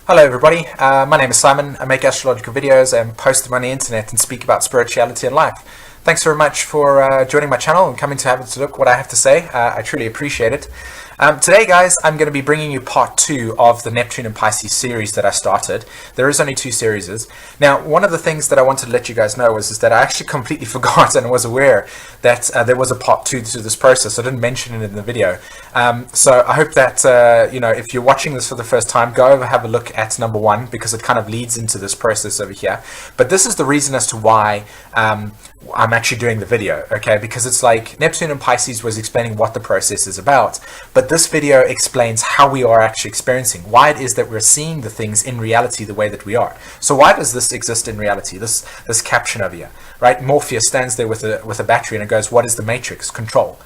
Hello everybody, my name is Simon. I make astrological videos and post them on the internet and speak about spirituality and life. Thanks very much for joining my channel and coming to have a look what I have to say. I truly appreciate it. Today guys, I'm going to be bringing you part 2 of the Neptune and Pisces series that I started. There is only 2 series. Now, one of the things that I wanted to let you guys know is that I actually completely forgot and was aware that there was a part 2 to this process. I didn't mention it in the video. So I hope that, if you're watching this for the first time, go over have a look at number 1 because it kind of leads into this process over here. But this is the reason as to why I'm actually doing the video, okay? Because it's like Neptune and Pisces was explaining what the process is about, but this video explains how we are actually experiencing, why it is that we're seeing the things in reality the way that we are. So why does this exist in reality? This caption over here, right? Morpheus stands there with a battery and it goes, what is the matrix? Control.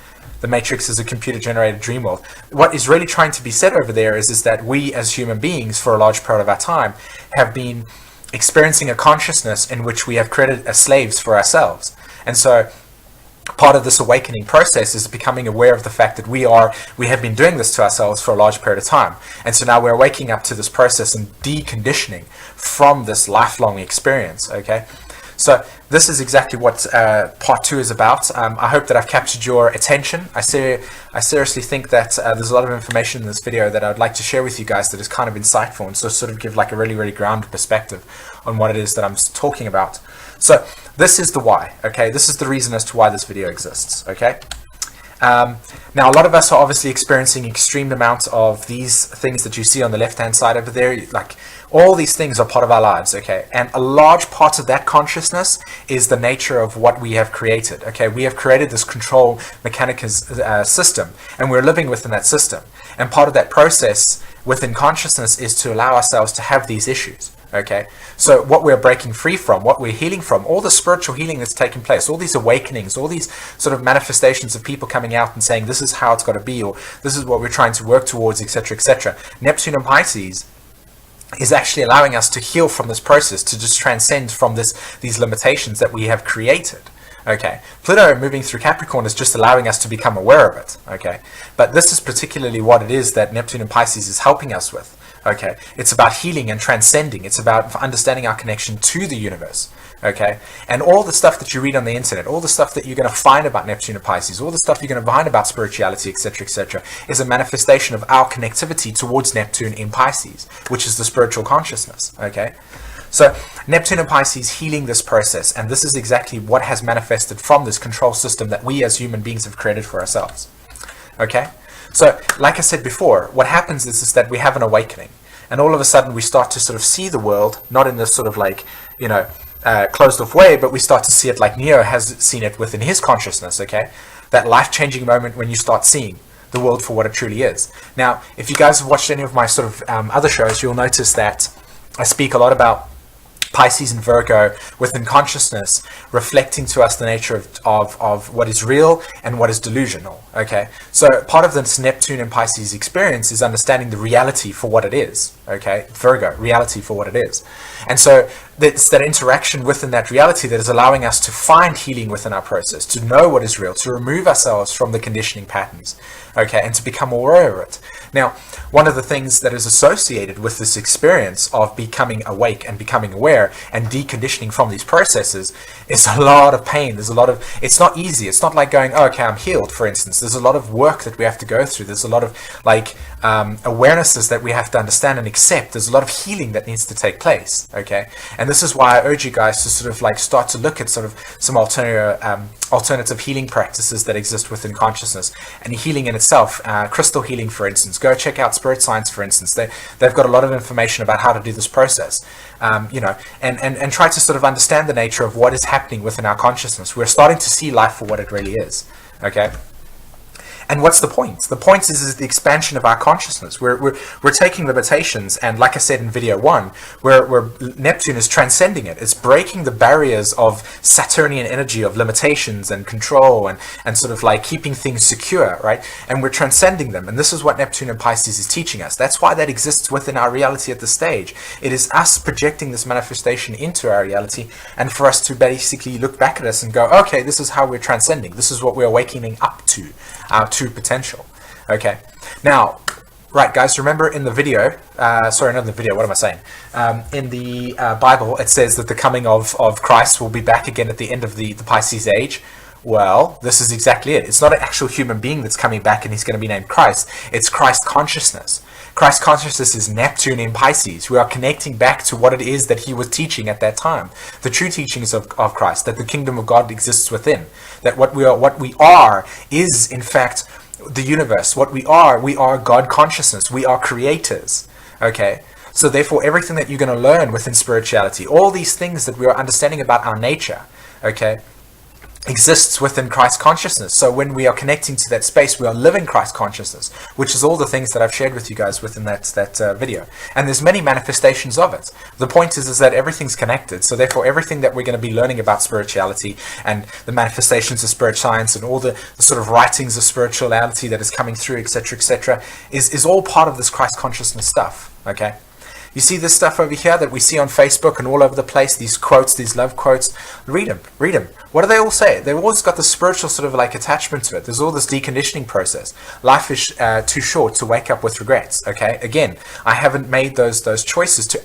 The matrix is a computer-generated dream world. What is really trying to be said over there is that we as human beings, for a large part of our time, have been experiencing a consciousness in which we have created as slaves for ourselves. And so part of this awakening process is becoming aware of the fact that we have been doing this to ourselves for a large period of time. And so now we're waking up to this process and deconditioning from this lifelong experience, okay? So this is exactly what part 2 is about. I hope that I've captured your attention. I seriously think that there's a lot of information in this video that I'd like to share with you guys that is kind of insightful and so sort of give like a really, really grounded perspective on what it is that I'm talking about. So this is the why, okay? This is the reason as to why this video exists, okay? Now, a lot of us are obviously experiencing extreme amounts of these things that you see on the left-hand side over there. Like, all these things are part of our lives, okay? And a large part of that consciousness is the nature of what we have created, okay? We have created this control mechanism system, and we're living within that system. And part of that process within consciousness is to allow ourselves to have these issues. Okay, so what we're breaking free from, what we're healing from, all the spiritual healing that's taking place, all these awakenings, all these sort of manifestations of people coming out and saying this is how it's got to be, or this is what we're trying to work towards, etc., etc. Neptune and Pisces is actually allowing us to heal from this process, to just transcend from these limitations that we have created. Okay, Pluto moving through Capricorn is just allowing us to become aware of it. Okay, but this is particularly what it is that Neptune and Pisces is helping us with. Okay, it's about healing and transcending. It's about understanding our connection to the universe. Okay, and all the stuff that you read on the internet, all the stuff that you're going to find about Neptune and Pisces, all the stuff you're going to find about spirituality, etc., is a manifestation of our connectivity towards Neptune in Pisces, which is the spiritual consciousness. Okay, so Neptune and Pisces healing this process, and this is exactly what has manifested from this control system that we as human beings have created for ourselves. Okay. So, like I said before, what happens is that we have an awakening, and all of a sudden we start to sort of see the world, not in this sort of like, closed off way, but we start to see it like Neo has seen it within his consciousness, okay? That life-changing moment when you start seeing the world for what it truly is. Now, if you guys have watched any of my sort of other shows, you'll notice that I speak a lot about Pisces and Virgo within consciousness, reflecting to us the nature of what is real and what is delusional. Okay, so part of this Neptune and Pisces experience is understanding the reality for what it is. Okay, Virgo, reality for what it is. And so it's that interaction within that reality that is allowing us to find healing within our process, to know what is real, to remove ourselves from the conditioning patterns, okay, and to become aware of it. Now, one of the things that is associated with this experience of becoming awake and becoming aware and deconditioning from these processes is a lot of pain. There's a lot of, it's not easy. It's not like going, oh, okay, I'm healed, for instance. There's a lot of work that we have to go through. There's a lot of awarenesses that we have to understand and accept. There's a lot of healing that needs to take place, okay? And this is why I urge you guys to sort of like start to look at sort of some alternative healing practices that exist within consciousness and healing in itself. Crystal healing, for instance. Go check out Spirit Science, for instance. They've got a lot of information about how to do this process, and try to sort of understand the nature of what is happening within our consciousness. We're starting to see life for what it really is, okay? And what's the point? The point is the expansion of our consciousness. We're taking limitations, and like I said in video 1, where Neptune is transcending it. It's breaking the barriers of Saturnian energy of limitations and control and sort of like keeping things secure, right? And we're transcending them. And this is what Neptune and Pisces is teaching us. That's why that exists within our reality at this stage. It is us projecting this manifestation into our reality, and for us to basically look back at us and go, okay, this is how we're transcending. This is what we're awakening up to, our true potential. Okay, now Right, guys, remember in the video, sorry, not in the video, what am I saying? In the Bible, it says that the coming of Christ will be back again at the end of the Pisces age. Well, this is exactly it. It's not an actual human being that's coming back and he's going to be named Christ. It's Christ consciousness. Christ consciousness is Neptune in Pisces. We are connecting back to what it is that he was teaching at that time. The true teachings of Christ, that the kingdom of God exists within. That what we are is, in fact, the universe. What we are God consciousness. We are creators. Okay? So therefore, everything that you're going to learn within spirituality, all these things that we are understanding about our nature, okay, exists within Christ consciousness. So when we are connecting to that space, we are living Christ consciousness, which is all the things that I've shared with you guys within that video. And there's many manifestations of it. The point is that everything's connected. So therefore, everything that we're going to be learning about spirituality and the manifestations of spirit science and all the sort of writings of spirituality that is coming through, etc., is all part of this Christ consciousness stuff. Okay. You see this stuff over here that we see on Facebook and all over the place, these quotes, these love quotes. Read them. What do they all say? They've always got the spiritual sort of like attachment to it. There's all this deconditioning process. Life is too short to wake up with regrets. Okay, again, I haven't made those choices to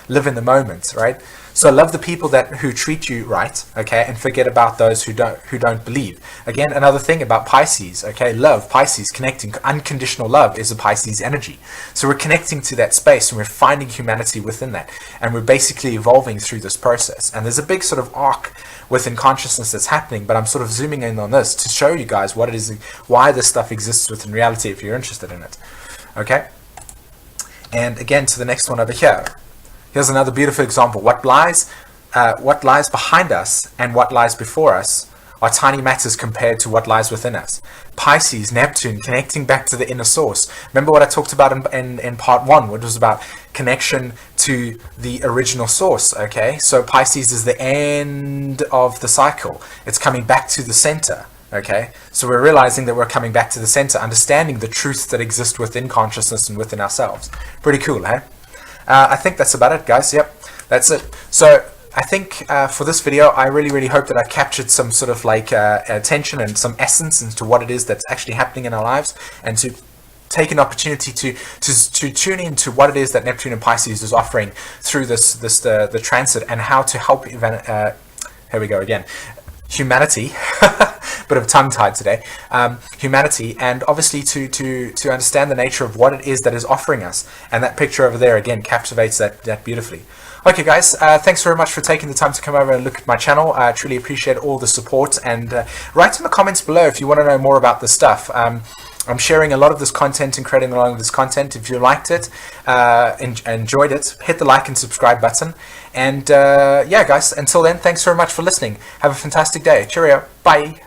live in the moment, right? So love the people who treat you right, okay, and forget about those who don't believe. Again, another thing about Pisces, okay, love, Pisces, connecting, unconditional love is a Pisces energy. So we're connecting to that space and we're finding humanity within that. And we're basically evolving through this process. And there's a big sort of arc within consciousness that's happening, but I'm sort of zooming in on this to show you guys what it is, why this stuff exists within reality if you're interested in it, okay? And again, to the next one over here. Here's another beautiful example. What lies behind us and what lies before us are tiny matters compared to what lies within us. Pisces, Neptune, connecting back to the inner source. Remember what I talked about in part 1, which was about connection to the original source, okay? So Pisces is the end of the cycle. It's coming back to the center, okay? So we're realizing that we're coming back to the center, understanding the truths that exist within consciousness and within ourselves. Pretty cool, eh? I think that's about it, guys. Yep, that's it. So I think for this video, I really hope that I've captured some sort of like attention and some essence into what it is that's actually happening in our lives, and to take an opportunity to tune into what it is that Neptune and Pisces is offering through the transit, and how to help here we go again. Humanity, bit of tongue-tied today, humanity, and obviously to understand the nature of what it is that is offering us. And that picture over there again captivates that beautifully. Okay guys, thanks very much for taking the time to come over and look at my channel. I truly appreciate all the support, and write in the comments below if you want to know more about this stuff. I'm sharing a lot of this content and creating a lot of this content. If you liked it, enjoyed it, hit the like and subscribe button. And yeah, guys, until then, thanks very much for listening. Have a fantastic day. Cheerio. Bye.